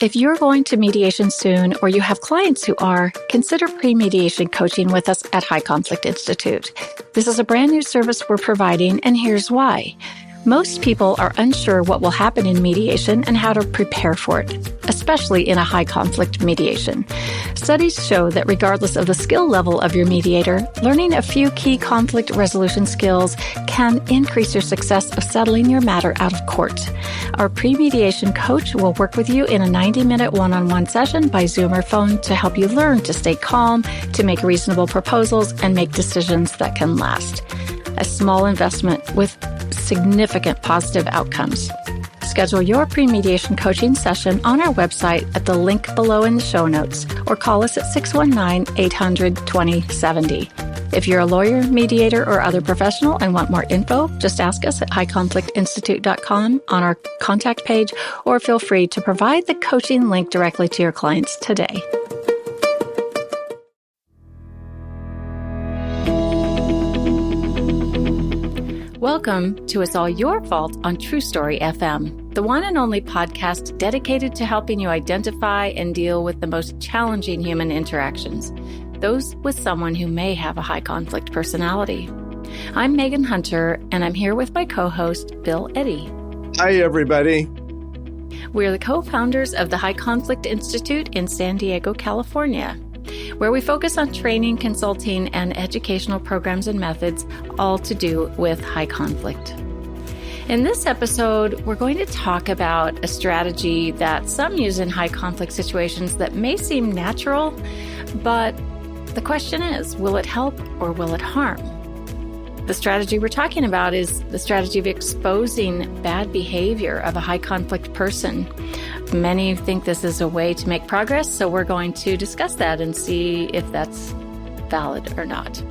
If you're going to mediation soon or you have clients who are, consider pre-mediation coaching with us at High Conflict Institute. This is a brand new service we're providing, and here's why. Most people are unsure what will happen in mediation and how to prepare for it, especially in a high conflict mediation. Studies show that regardless of the skill level of your mediator, learning a few key conflict resolution skills can increase your success of settling your matter out of court. Our pre-mediation coach will work with you in a 90-minute one-on-one session by Zoom or phone to help you learn to stay calm, to make reasonable proposals, and make decisions that can last. A small investment with significant positive outcomes. Schedule your pre-mediation coaching session on our website at the link below in the show notes, or call us at 619-800-2070. If you're a lawyer, mediator, or other professional and want more info, just ask us at highconflictinstitute.com on our contact page, or feel free to provide the coaching link directly to your clients today. Welcome to It's All Your Fault on True Story FM, the one and only podcast dedicated to helping you identify and deal with the most challenging human interactions, those with someone who may have a high conflict personality. I'm Megan Hunter, and I'm here with my co-host, Bill Eddy. Hi, everybody. We're the co-founders of the High Conflict Institute in San Diego, California, where we focus on training, consulting, and educational programs and methods, all to do with high conflict. In this episode, we're going to talk about a strategy that some use in high conflict situations that may seem natural, but the question is, will it help or will it harm? The strategy we're talking about is the strategy of exposing bad behavior of a high conflict person. Many think this is a way to make progress, so we're going to discuss that and see if that's valid or not.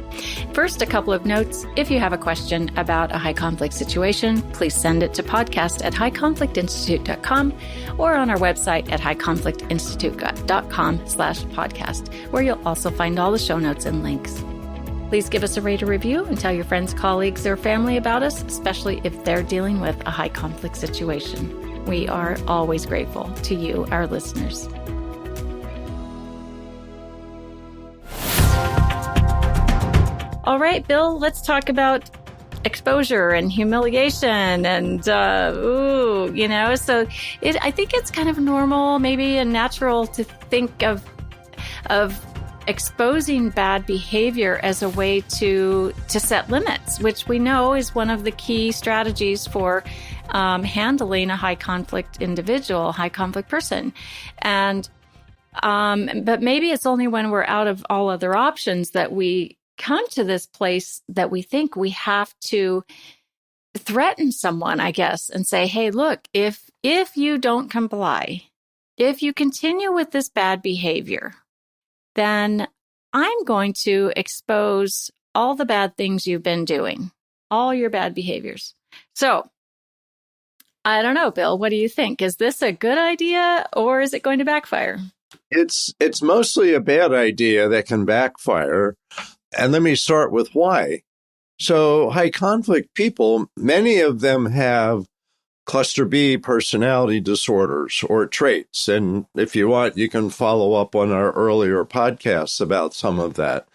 First, a couple of notes. If you have a question about a high conflict situation, please send it to podcast@highconflictinstitute.com or on our website at highconflictinstitute.com/podcast, where you'll also find all the show notes and links. Please give us a rate or review and tell your friends, colleagues, or family about us, especially if they're dealing with a high conflict situation. We are always grateful to you, our listeners. All right, Bill, let's talk about exposure and humiliation and, so I think it's kind of normal, maybe and natural to think of exposing bad behavior as a way to set limits, which we know is one of the key strategies for handling a high conflict individual, high conflict person. And but maybe it's only when we're out of all other options that we come to this place that we think we have to threaten someone, I guess, and say, hey, look, if you don't comply, if you continue with this bad behavior, then I'm going to expose all the bad things you've been doing, all your bad behaviors. So I don't know, Bill, what do you think? Is this a good idea or is it going to backfire? It's mostly a bad idea that can backfire. And let me start with why. So high conflict people, many of them have cluster B personality disorders or traits. And if you want, you can follow up on our earlier podcasts about some of that.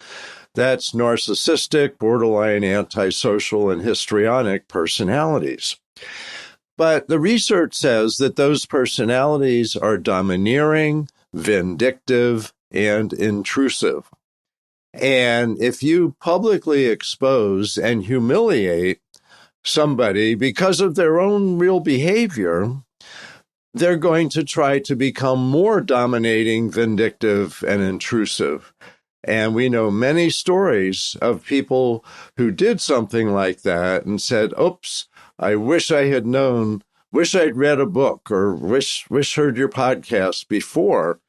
That's narcissistic, borderline antisocial, and histrionic personalities. But the research says that those personalities are domineering, vindictive, and intrusive. And if you publicly expose and humiliate somebody because of their own real behavior, they're going to try to become more dominating, vindictive, and intrusive. And we know many stories of people who did something like that and said, oops, I wish I had known, wish I'd read a book or wish heard your podcast before,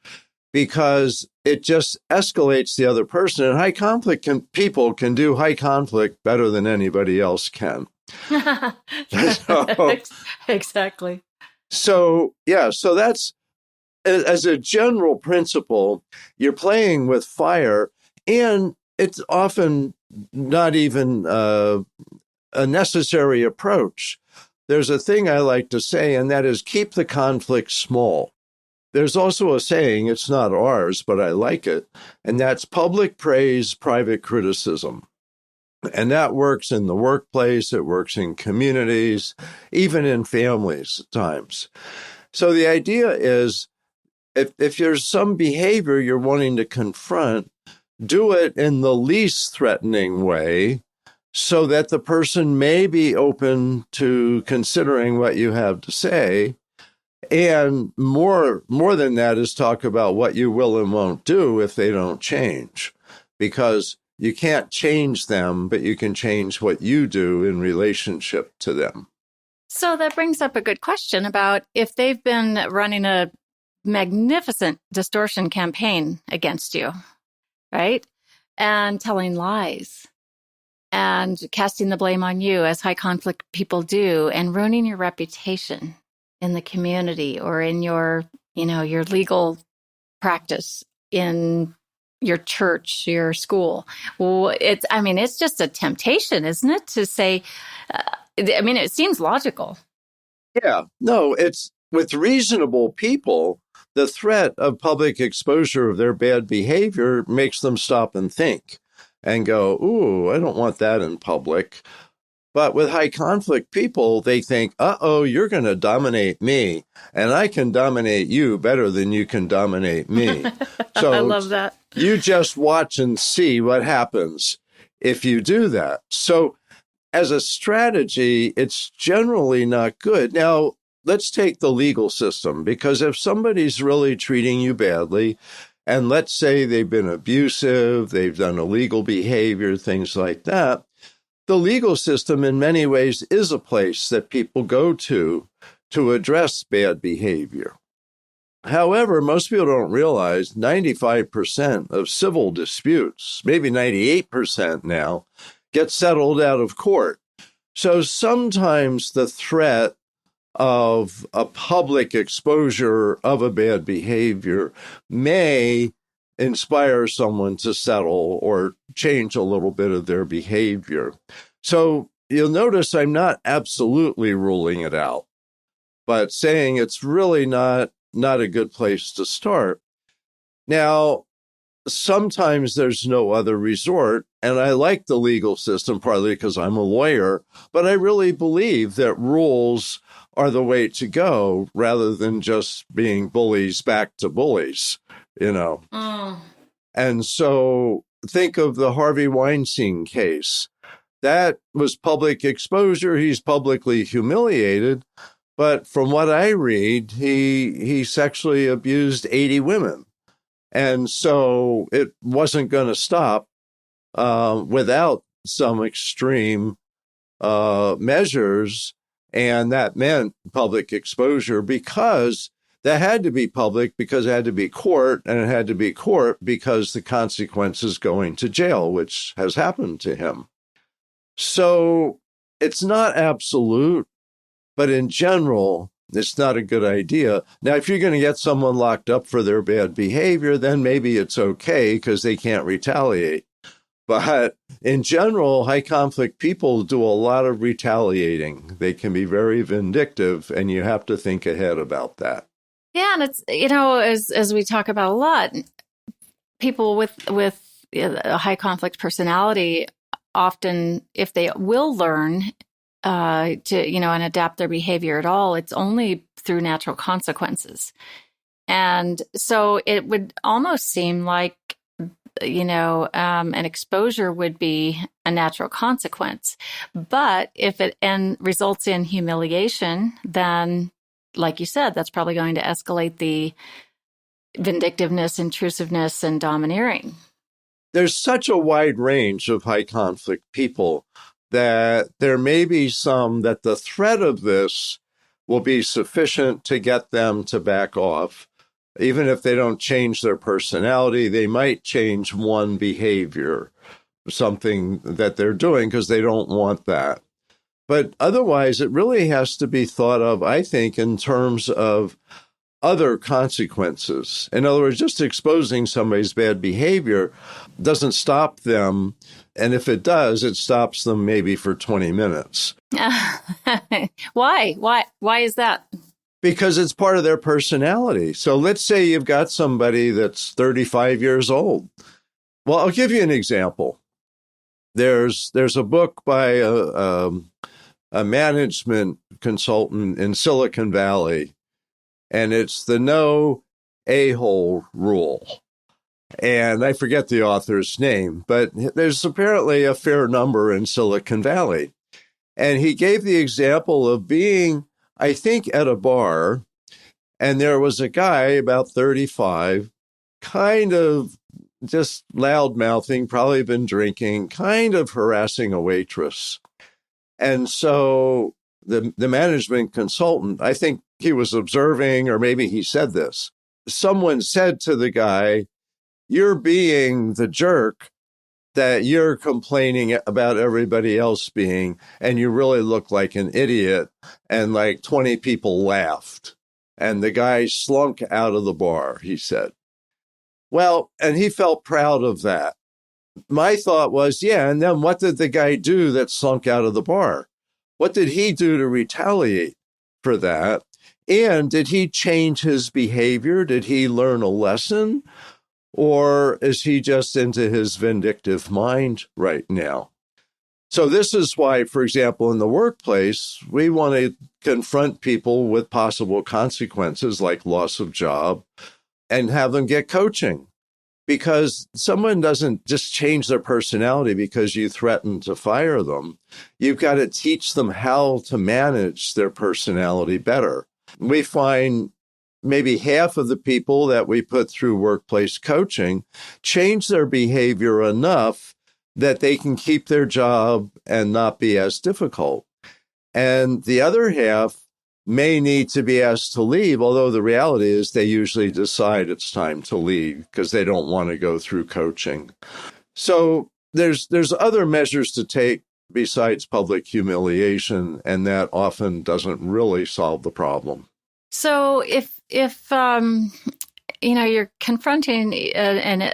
because it just escalates the other person. And high conflict people can do high conflict better than anybody else can. Exactly. So that's, as a general principle, you're playing with fire, and it's often not even a necessary approach. There's a thing I like to say, and that is keep the conflict small. There's also a saying, it's not ours, but I like it, and that's public praise, private criticism. And that works in the workplace, it works in communities, even in families at times. So the idea is if there's some behavior you're wanting to confront, do it in the least threatening way so that the person may be open to considering what you have to say. And more than that is talk about what you will and won't do if they don't change, because you can't change them, but you can change what you do in relationship to them. So that brings up a good question about if they've been running a magnificent distortion campaign against you, right? And telling lies and casting the blame on you, as high conflict people do, and ruining your reputation in the community or in your legal practice, in your church, your school. Well, it's just a temptation, isn't it? To say, it seems logical. Yeah, no, it's with reasonable people, the threat of public exposure of their bad behavior makes them stop and think and go, ooh, I don't want that in public. But with high conflict people, they think, you're going to dominate me, and I can dominate you better than you can dominate me. So I love that. You just watch and see what happens if you do that. So as a strategy, it's generally not good. Now, let's take the legal system, because if somebody's really treating you badly, and let's say they've been abusive, they've done illegal behavior, things like that, the legal system in many ways is a place that people go to address bad behavior. However, most people don't realize 95% of civil disputes, maybe 98% now, get settled out of court. So sometimes the threat of a public exposure of a bad behavior may inspire someone to settle or change a little bit of their behavior. So you'll notice I'm not absolutely ruling it out, but saying it's really not a good place to start. Now, sometimes there's no other resort, and I like the legal system partly because I'm a lawyer, but I really believe that rules are the way to go rather than just being bullies back to bullies, And so think of the Harvey Weinstein case. That was public exposure. He's publicly humiliated. But from what I read, he sexually abused 80 women. And so it wasn't going to stop without some extreme measures. And that meant public exposure because that had to be public, because it had to be court, and it had to be court because the consequences going to jail, which has happened to him. So it's not absolute, but in general, it's not a good idea. Now, if you're going to get someone locked up for their bad behavior, then maybe it's okay because they can't retaliate. But in general, high conflict people do a lot of retaliating. They can be very vindictive, and you have to think ahead about that. Yeah, and it's, as we talk about a lot, people with a high conflict personality often, if they will learn to, and adapt their behavior at all, it's only through natural consequences. And so it would almost seem like, an exposure would be a natural consequence. But if it results in humiliation, then, like you said, that's probably going to escalate the vindictiveness, intrusiveness, and domineering. There's such a wide range of high conflict people that there may be some that the threat of this will be sufficient to get them to back off. Even if they don't change their personality, they might change one behavior, something that they're doing because they don't want that. But otherwise, it really has to be thought of, I think, in terms of other consequences. In other words, just exposing somebody's bad behavior doesn't stop them. And if it does, it stops them maybe for 20 minutes. Why? Why is that? because it's part of their personality. So let's say you've got somebody that's 35 years old. Well, I'll give you an example. There's a book by a management consultant in Silicon Valley, and it's the no a-hole rule. And I forget the author's name, but there's apparently a fair number in Silicon Valley. And he gave the example of being, I think, at a bar, and there was a guy about 35, kind of just loud-mouthing, probably been drinking, kind of harassing a waitress. And so the management consultant, I think he was observing, or maybe he said this. Someone said to the guy, "You're being the jerk that you're complaining about everybody else being, and you really look like an idiot." And like 20 people laughed. And the guy slunk out of the bar, he said. Well, and he felt proud of that. My thought was, yeah, and then what did the guy do that slunk out of the bar? What did he do to retaliate for that? And did he change his behavior? Did he learn a lesson? Or is he just into his vindictive mind right now? So this is why, for example, in the workplace, we want to confront people with possible consequences like loss of job and have them get coaching. Because someone doesn't just change their personality because you threaten to fire them. You've got to teach them how to manage their personality better. We find maybe half of the people that we put through workplace coaching change their behavior enough that they can keep their job and not be as difficult. And the other half may need to be asked to leave, although the reality is they usually decide it's time to leave because they don't want to go through coaching. So there's other measures to take besides public humiliation, and that often doesn't really solve the problem. So if you're confronting a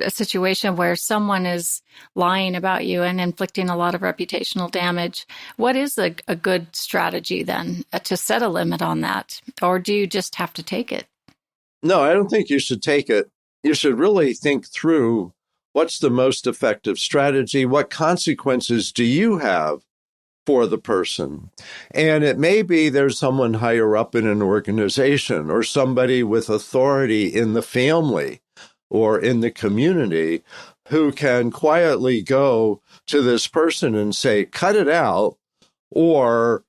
situation where someone is lying about you and inflicting a lot of reputational damage, what is a good strategy then to set a limit on that? Or do you just have to take it? No, I don't think you should take it. You should really think through what's the most effective strategy? What consequences do you have for the person? And it may be there's someone higher up in an organization or somebody with authority in the family or in the community who can quietly go to this person and say, cut it out, or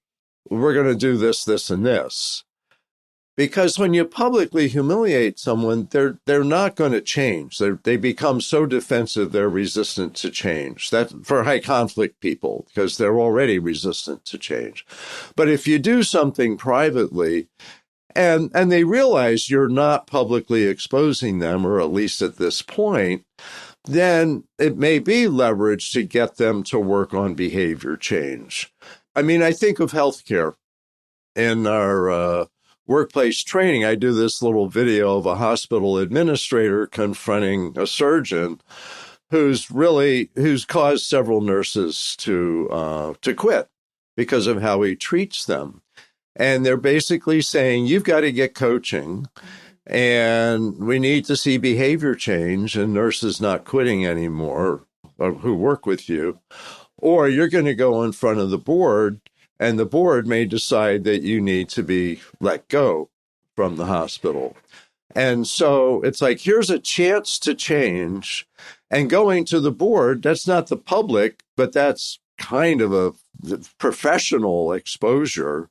we're going to do this, this, and this. Because when you publicly humiliate someone, they're not going to change. They become so defensive, they're resistant to change. That's for high conflict people, because they're already resistant to change. But if you do something privately, and they realize you're not publicly exposing them, or at least at this point, then it may be leverage to get them to work on behavior change. I mean, I think of healthcare. In our workplace training, I do this little video of a hospital administrator confronting a surgeon who's caused several nurses to quit because of how he treats them. And they're basically saying, you've got to get coaching, and we need to see behavior change and nurses not quitting anymore who work with you, or you're going to go in front of the board, and the board may decide that you need to be let go from the hospital. And so it's like, here's a chance to change. And going to the board, that's not the public, but that's kind of a professional exposure,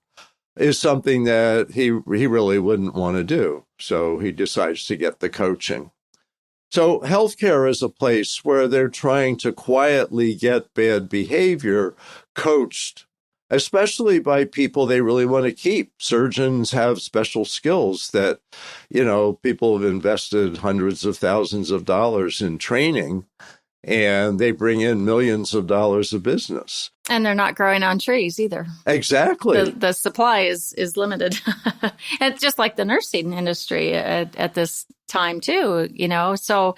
is something that he really wouldn't want to do. So he decides to get the coaching. So healthcare is a place where they're trying to quietly get bad behavior coached, especially by people they really want to keep. Surgeons have special skills that, people have invested hundreds of thousands of dollars in training, and they bring in millions of dollars of business. And they're not growing on trees either. Exactly. The supply is limited. It's just like the nursing industry at this time too, So,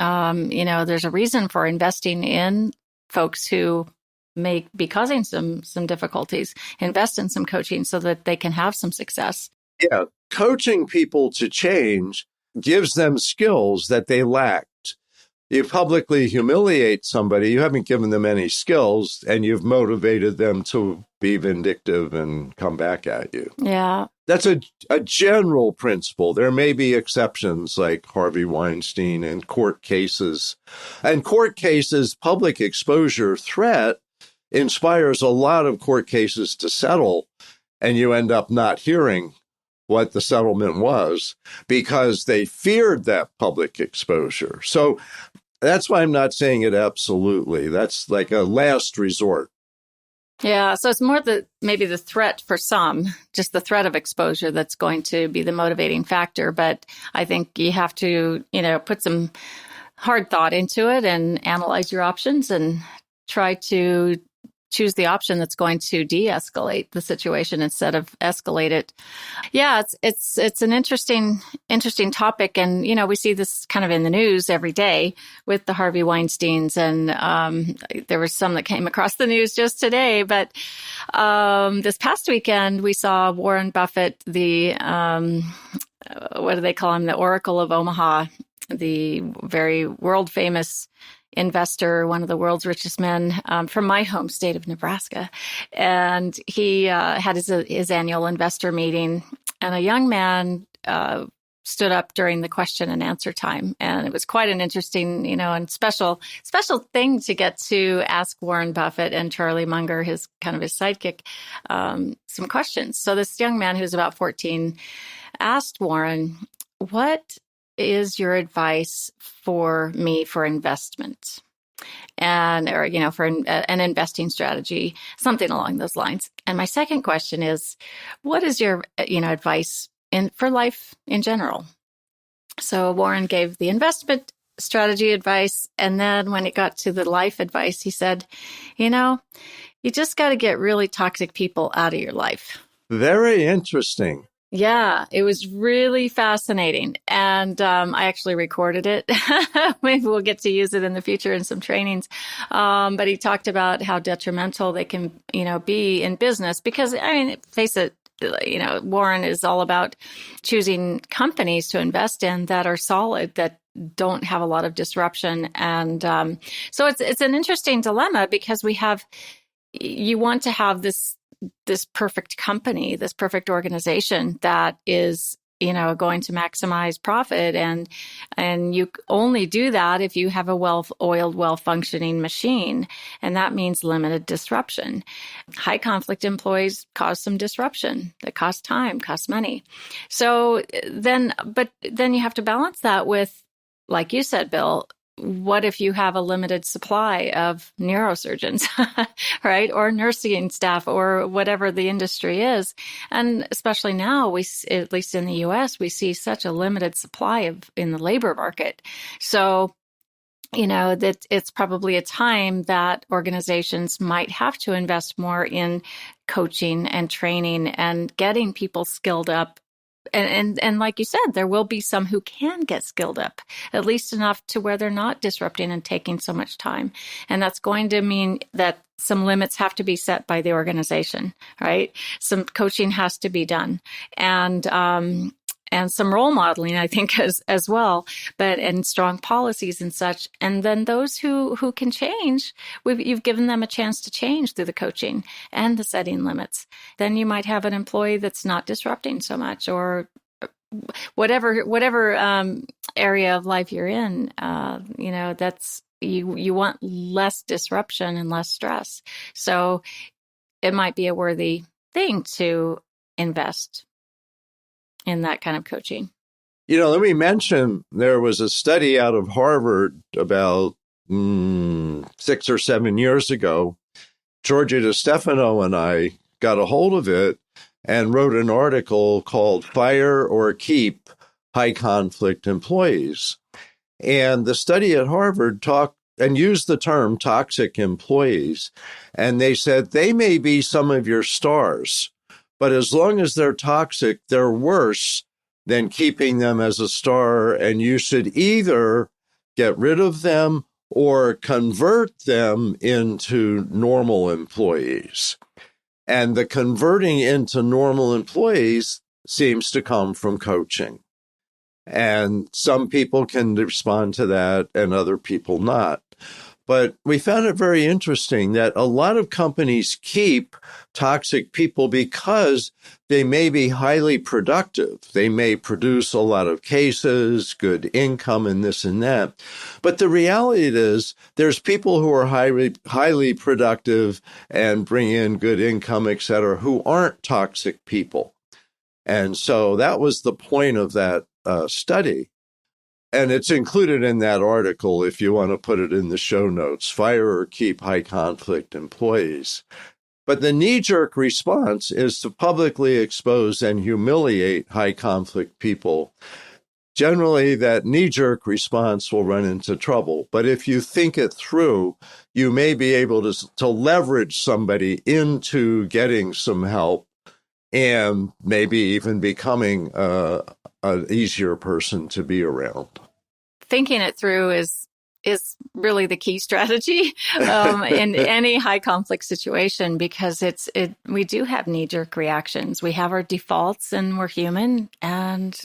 there's a reason for investing in folks who may be causing some difficulties. Invest in some coaching so that they can have some success. Yeah, coaching people to change gives them skills that they lacked. You publicly humiliate somebody, you haven't given them any skills, and you've motivated them to be vindictive and come back at you. Yeah. That's a general principle. There may be exceptions like Harvey Weinstein and court cases. And court cases, public exposure threat inspires a lot of court cases to settle, and you end up not hearing what the settlement was because they feared that public exposure. So that's why I'm not saying it absolutely. That's like a last resort. Yeah, so it's more maybe the threat for some, just the threat of exposure that's going to be the motivating factor. But I think you have to, put some hard thought into it and analyze your options and try to choose the option that's going to de-escalate the situation instead of escalate it. Yeah, it's an interesting topic, and we see this kind of in the news every day with the Harvey Weinsteins, and there was some that came across the news just today. But this past weekend, we saw Warren Buffett, the what do they call him, the Oracle of Omaha, the very world famous investor, one of the world's richest men from my home state of Nebraska. And he had his annual investor meeting, and a young man stood up during the question and answer time. And it was quite an interesting, and special thing to get to ask Warren Buffett and Charlie Munger, his sidekick, some questions. So this young man who's about 14 asked Warren, "What is your advice for me for investment?" For an investing strategy, something along those lines. And my second question is, what is your, advice for life in general? So Warren gave the investment strategy advice. And then when it got to the life advice, he said, you just got to get really toxic people out of your life. Very interesting. Yeah, it was really fascinating. And I actually recorded it. Maybe we'll get to use it in the future in some trainings. But he talked about how detrimental they can, be in business because, face it, Warren is all about choosing companies to invest in that are solid, that don't have a lot of disruption. And so it's an interesting dilemma because you want to have this perfect company, this perfect organization that is, going to maximize profit. And you only do that if you have a well-oiled, well-functioning machine. And that means limited disruption. High conflict employees cause some disruption. That costs time, costs money. So then you have to balance that with, like you said, Bill, what if you have a limited supply of neurosurgeons, right? Or nursing staff or whatever the industry is. And especially now, at least in the US, we see such a limited supply in the labor market. So, that it's probably a time that organizations might have to invest more in coaching and training and getting people skilled up. And like you said, there will be some who can get skilled up, at least enough to where they're not disrupting and taking so much time. And that's going to mean that some limits have to be set by the organization, right? Some coaching has to be done. And some role modeling, I think, as well, and strong policies and such. And then those who can change, you've given them a chance to change through the coaching and the setting limits. Then you might have an employee that's not disrupting so much, or whatever area of life you're in. That's you want less disruption and less stress. So it might be a worthy thing to invest in that kind of coaching. Let me mention there was a study out of Harvard about 6 or 7 years ago. Georgia DeStefano and I got a hold of it and wrote an article called Fire or Keep High Conflict Employees. And the study at Harvard talked and used the term toxic employees. And they said they may be some of your stars, but as long as they're toxic, they're worse than keeping them as a star. And you should either get rid of them or convert them into normal employees. And the converting into normal employees seems to come from coaching. And some people can respond to that and other people not. But we found it very interesting that a lot of companies keep toxic people because they may be highly productive. They may produce a lot of cases, good income, and this and that. But the reality is there's people who are highly productive and bring in good income, et cetera, who aren't toxic people. And so that was the point of that study. And it's included in that article if you want to put it in the show notes, fire or keep high conflict employees. But the knee-jerk response is to publicly expose and humiliate high conflict people. Generally, that knee-jerk response will run into trouble. But if you think it through, you may be able to leverage somebody into getting some help and maybe even becoming an easier person to be around. Thinking it through is really the key strategy in any high conflict situation, because we do have knee-jerk reactions. We have our defaults and we're human, and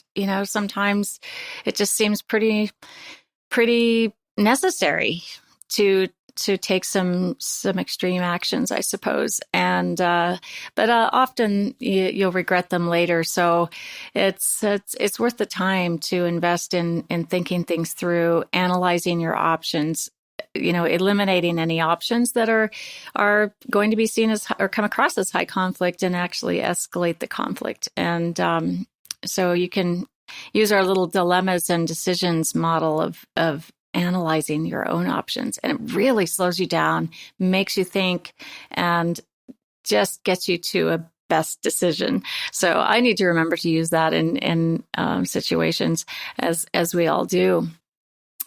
sometimes it just seems pretty necessary to take some extreme actions, I suppose. And but often you'll regret them later. So it's worth the time to invest in thinking things through, analyzing your options, eliminating any options that are going to be seen as or come across as high conflict and actually escalate the conflict. And so you can use our little dilemmas and decisions model of analyzing your own options. And it really slows you down, makes you think, and just gets you to a best decision. So I need to remember to use that in situations as we all do.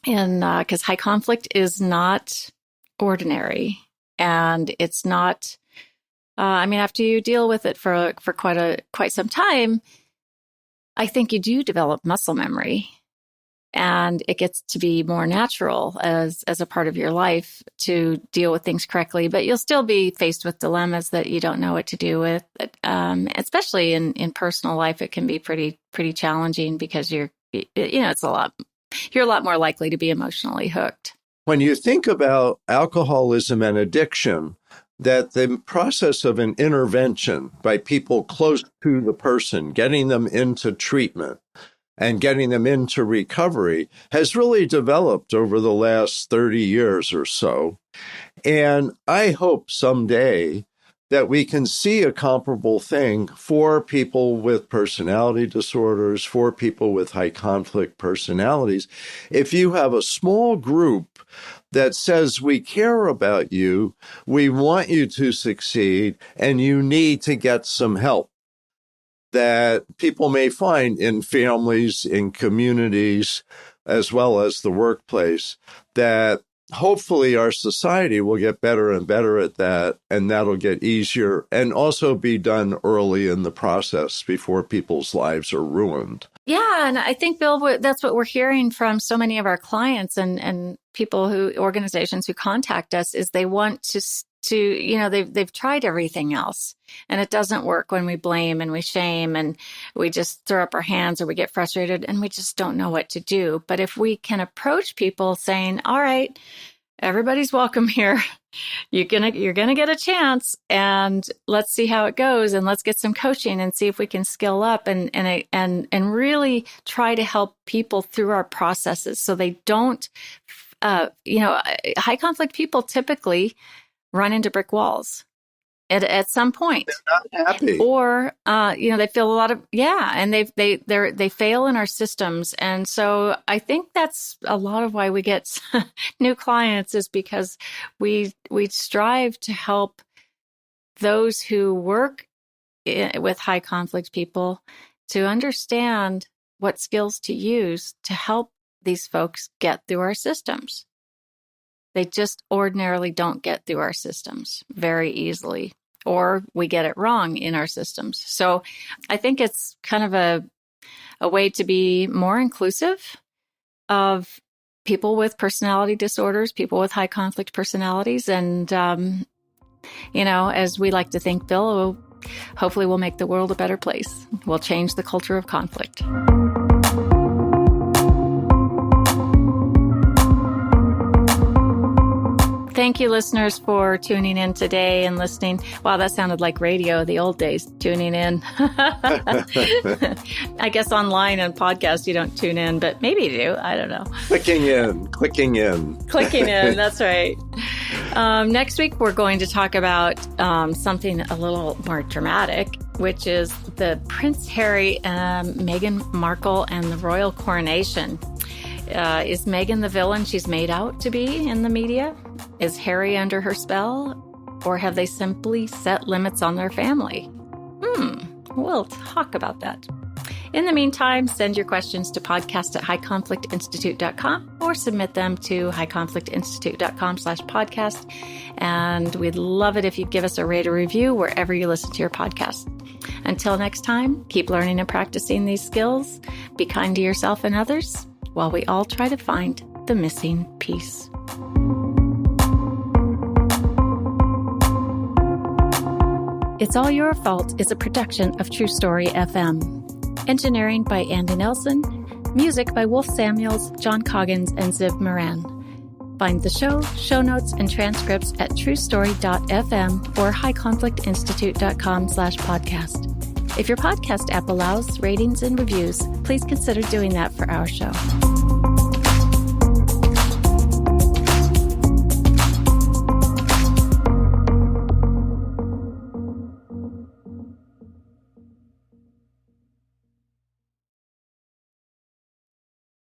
And because high conflict is not ordinary, and it's not, after you deal with it for quite some time, I think you do develop muscle memory. And it gets to be more natural as a part of your life to deal with things correctly. But you'll still be faced with dilemmas that you don't know what to do with. Especially in personal life, it can be pretty challenging because you're a lot more likely to be emotionally hooked. When you think about alcoholism and addiction, that the process of an intervention by people close to the person, getting them into treatment, and getting them into recovery has really developed over the last 30 years or so. And I hope someday that we can see a comparable thing for people with personality disorders, for people with high conflict personalities. If you have a small group that says, we care about you, we want you to succeed, and you need to get some help, that people may find in families, in communities, as well as the workplace, that hopefully our society will get better and better at that, and that'll get easier and also be done early in the process before people's lives are ruined. Yeah, and I think, Bill, that's what we're hearing from so many of our clients and people organizations who contact us, is they want to they've tried everything else, and it doesn't work when we blame and we shame and we just throw up our hands or we get frustrated and we just don't know what to do. But if we can approach people saying, all right, everybody's welcome here. You're gonna get a chance, and let's see how it goes, and let's get some coaching and see if we can skill up and really try to help people through our processes so they don't high conflict people typically run into brick walls at some point. They're not happy. Or, they feel a lot of, and they fail in our systems. And so I think that's a lot of why we get new clients, is because we strive to help those who work with high conflict people to understand what skills to use to help these folks get through our systems. They just ordinarily don't get through our systems very easily, or we get it wrong in our systems. So I think it's kind of a way to be more inclusive of people with personality disorders, people with high conflict personalities. And, as we like to think, Bill, Hopefully we'll make the world a better place. We'll change the culture of conflict. Thank you, listeners, for tuning in today and listening. Wow, that sounded like radio, the old days, tuning in. I guess online and podcast, you don't tune in, but maybe you do. I don't know. Clicking in. Clicking in, that's right. Next week, we're going to talk about something a little more dramatic, which is the Prince Harry, Meghan Markle, and the royal coronation. Is Meghan the villain she's made out to be in the media? Is Harry under her spell? Or have they simply set limits on their family? We'll talk about that. In the meantime, send your questions to podcast@highconflictinstitute.com or submit them to highconflictinstitute.com/podcast. And we'd love it if you'd give us a rate or review wherever you listen to your podcast. Until next time, keep learning and practicing these skills. Be kind to yourself and others while we all try to find the missing piece. It's All Your Fault is a production of True Story FM. Engineering by Andy Nelson. Music by Wolf Samuels, John Coggins, and Ziv Moran. Find the show notes, and transcripts at truestory.fm or highconflictinstitute.com/podcast. If your podcast app allows ratings and reviews, please consider doing that for our show.